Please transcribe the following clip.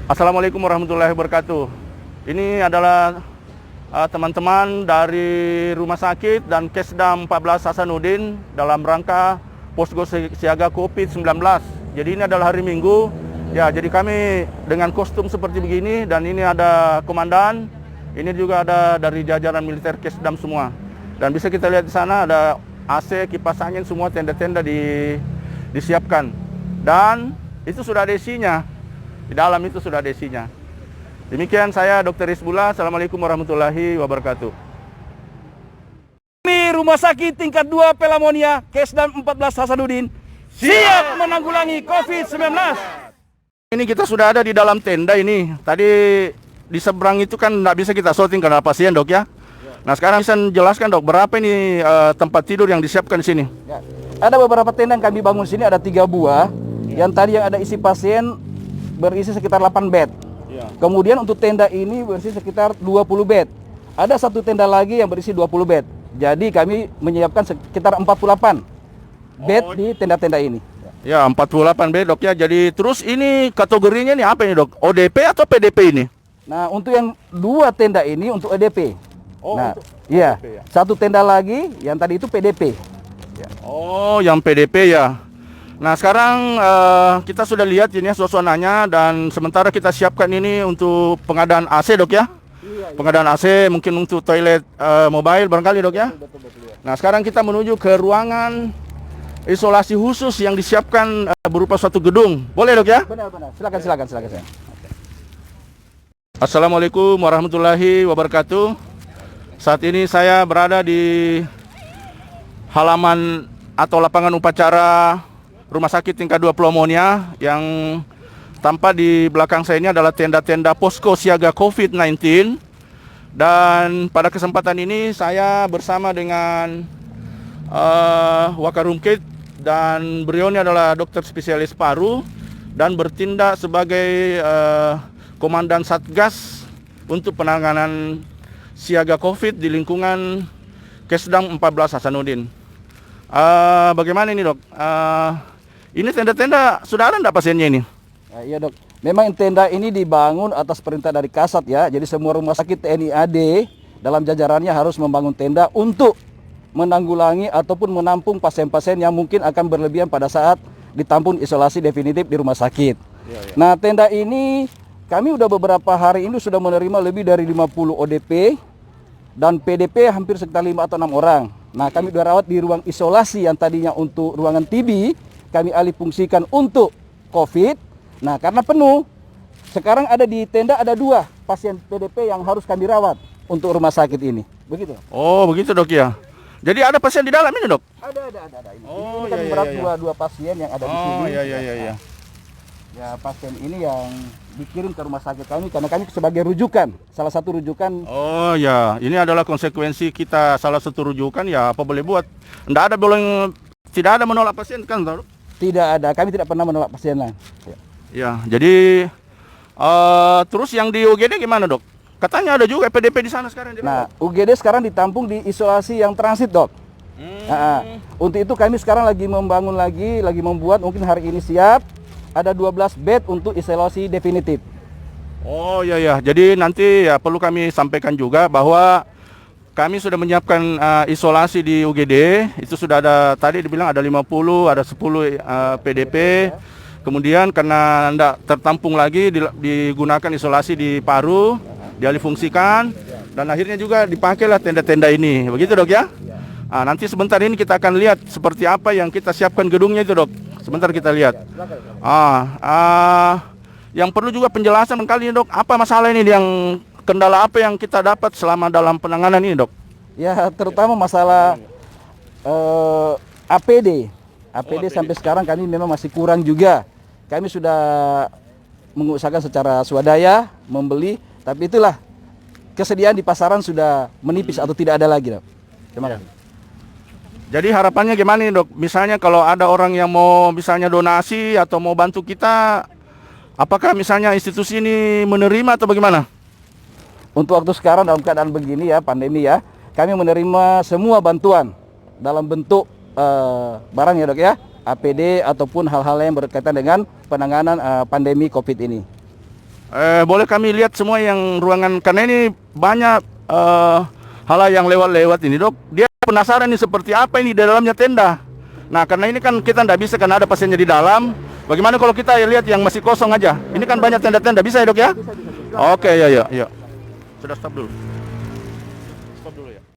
Assalamualaikum warahmatullahi wabarakatuh. Ini adalah teman-teman dari Rumah Sakit dan Kesdam 14 Hasanuddin dalam rangka posko siaga COVID-19. Jadi ini adalah hari Minggu. Ya, jadi kami dengan kostum seperti begini dan ini ada komandan, ini juga ada dari jajaran militer Kesdam semua. Dan bisa kita lihat di sana ada AC, kipas angin, semua tenda-tenda disiapkan. Dan itu sudah ada isinya. Di dalam itu sudah ada isinya. Demikian saya Dr. Isbullah. Assalamualaikum warahmatullahi wabarakatuh. Kami Rumah Sakit Tingkat 2 Pelamonia, Kesdam 14 Hasanuddin, siap menanggulangi COVID-19. Ini kita sudah ada di dalam tenda ini. Tadi di seberang itu kan nggak bisa kita sorting karena pasien, Dok ya. Nah sekarang bisa jelaskan, Dok, berapa ini tempat tidur yang disiapkan di sini? Ya. Ada beberapa tenda yang kami bangun di sini, ada 3 buah. Yang tadi yang ada isi pasien berisi sekitar 8 bed. Kemudian untuk tenda ini berisi sekitar 20 bed. Ada satu tenda lagi yang berisi 20 bed. Jadi kami menyiapkan sekitar 48 bed di tenda-tenda ini. Ya, 48 bed, Dok ya. Jadi terus ini kategorinya ini apa ini, Dok? ODP atau PDP ini? Nah, untuk yang 2 tenda ini untuk ODP. Oh, nah, untuk iya. ODP ya. Satu tenda lagi yang tadi itu PDP. Ya. Oh, yang PDP ya. Nah sekarang kita sudah lihat ini ya suasananya dan sementara kita siapkan ini untuk pengadaan AC, Dok ya. Iya. Pengadaan AC mungkin untuk toilet mobile barangkali, Dok ya. Betul, ya. Nah sekarang kita menuju ke ruangan isolasi khusus yang disiapkan berupa suatu gedung. Boleh, Dok ya? Benar. Silakan saya. Assalamualaikum warahmatullahi wabarakatuh. Saat ini saya berada di halaman atau lapangan upacara Rumah Sakit Tingkat 2 Pelamonia. Yang tampak di belakang saya ini adalah tenda-tenda posko siaga COVID-19. Dan pada kesempatan ini saya bersama dengan Wakarumkit, dan beliau ini adalah dokter spesialis paru dan bertindak sebagai komandan Satgas untuk penanganan siaga COVID di lingkungan Kesdam 14 Hasanuddin. Bagaimana ini, Dok? Ini tenda-tenda sudah ada enggak pasiennya ini? Nah, iya, Dok. Memang tenda ini dibangun atas perintah dari Kasat ya. Jadi semua rumah sakit TNI AD dalam jajarannya harus membangun tenda untuk menanggulangi ataupun menampung pasien-pasien yang mungkin akan berlebihan pada saat ditampung isolasi definitif di rumah sakit. Ya. Nah, tenda ini kami udah beberapa hari ini sudah menerima lebih dari 50 ODP dan PDP hampir sekitar 5 atau 6 orang. Nah, kami udah rawat di ruang isolasi yang tadinya untuk ruangan TB, kami alih fungsikan untuk COVID. Nah, karena penuh, sekarang ada di tenda ada 2 pasien PDP yang harus kami rawat untuk rumah sakit ini. Begitu. Oh, begitu, Dok ya. Jadi ada pasien di dalam ini, Dok? Ada. Ini, Oh, ini kan iya, berat iya. dua pasien yang ada di sini. Oh, iya. Ya, pasien ini yang dikirim ke rumah sakit kami karena kami sebagai rujukan, salah satu rujukan. Oh ya, ini adalah konsekuensi kita salah satu rujukan ya, apa boleh buat. Tidak ada menolak pasien kan, Dok? Tidak ada, kami tidak pernah menolak pasien lah. Ya, jadi terus yang di UGD gimana, Dok? Katanya ada juga PDP di sana sekarang. Nah, UGD sekarang ditampung di isolasi yang transit, Dok. Nah, untuk itu kami sekarang lagi membangun lagi membuat, mungkin hari ini siap. Ada 12 bed untuk isolasi definitif. Oh ya. Jadi nanti ya perlu kami sampaikan juga bahwa kami sudah menyiapkan isolasi di UGD. Itu sudah ada, tadi dibilang ada 50, ada 10 PDP. Kemudian karena tidak tertampung lagi digunakan isolasi di paru, dialih fungsikan, dan akhirnya juga dipakailah tenda-tenda ini. Begitu, Dok ya? Nanti sebentar ini kita akan lihat seperti apa yang kita siapkan gedungnya itu, Dok. Sebentar kita lihat. Yang perlu juga penjelasan kali ini, Dok. Apa masalah ini, yang kendala apa yang kita dapat selama dalam penanganan ini, Dok? Ya, terutama masalah APD. APD sampai sekarang kami memang masih kurang juga. Kami sudah mengusahakan secara swadaya membeli, tapi itulah kesediaan di pasaran sudah menipis atau tidak ada lagi, Dok. Terima kasih. Jadi harapannya gimana nih, Dok? Misalnya kalau ada orang yang mau misalnya donasi atau mau bantu kita, apakah misalnya institusi ini menerima atau bagaimana? Untuk waktu sekarang dalam keadaan begini ya, pandemi ya, kami menerima semua bantuan dalam bentuk barang ya, Dok ya, APD ataupun hal-hal yang berkaitan dengan penanganan pandemi COVID ini. Boleh kami lihat semua yang ruangan, karena ini banyak hal yang lewat-lewat ini, Dok. Dia penasaran nih seperti apa ini di dalamnya tenda. Nah, karena ini kan kita tidak bisa karena ada pasiennya di dalam. Bagaimana kalau kita lihat yang masih kosong aja? Ini kan banyak tenda-tenda, bisa ya, Dok ya? Oke, ya. Sudah stop dulu.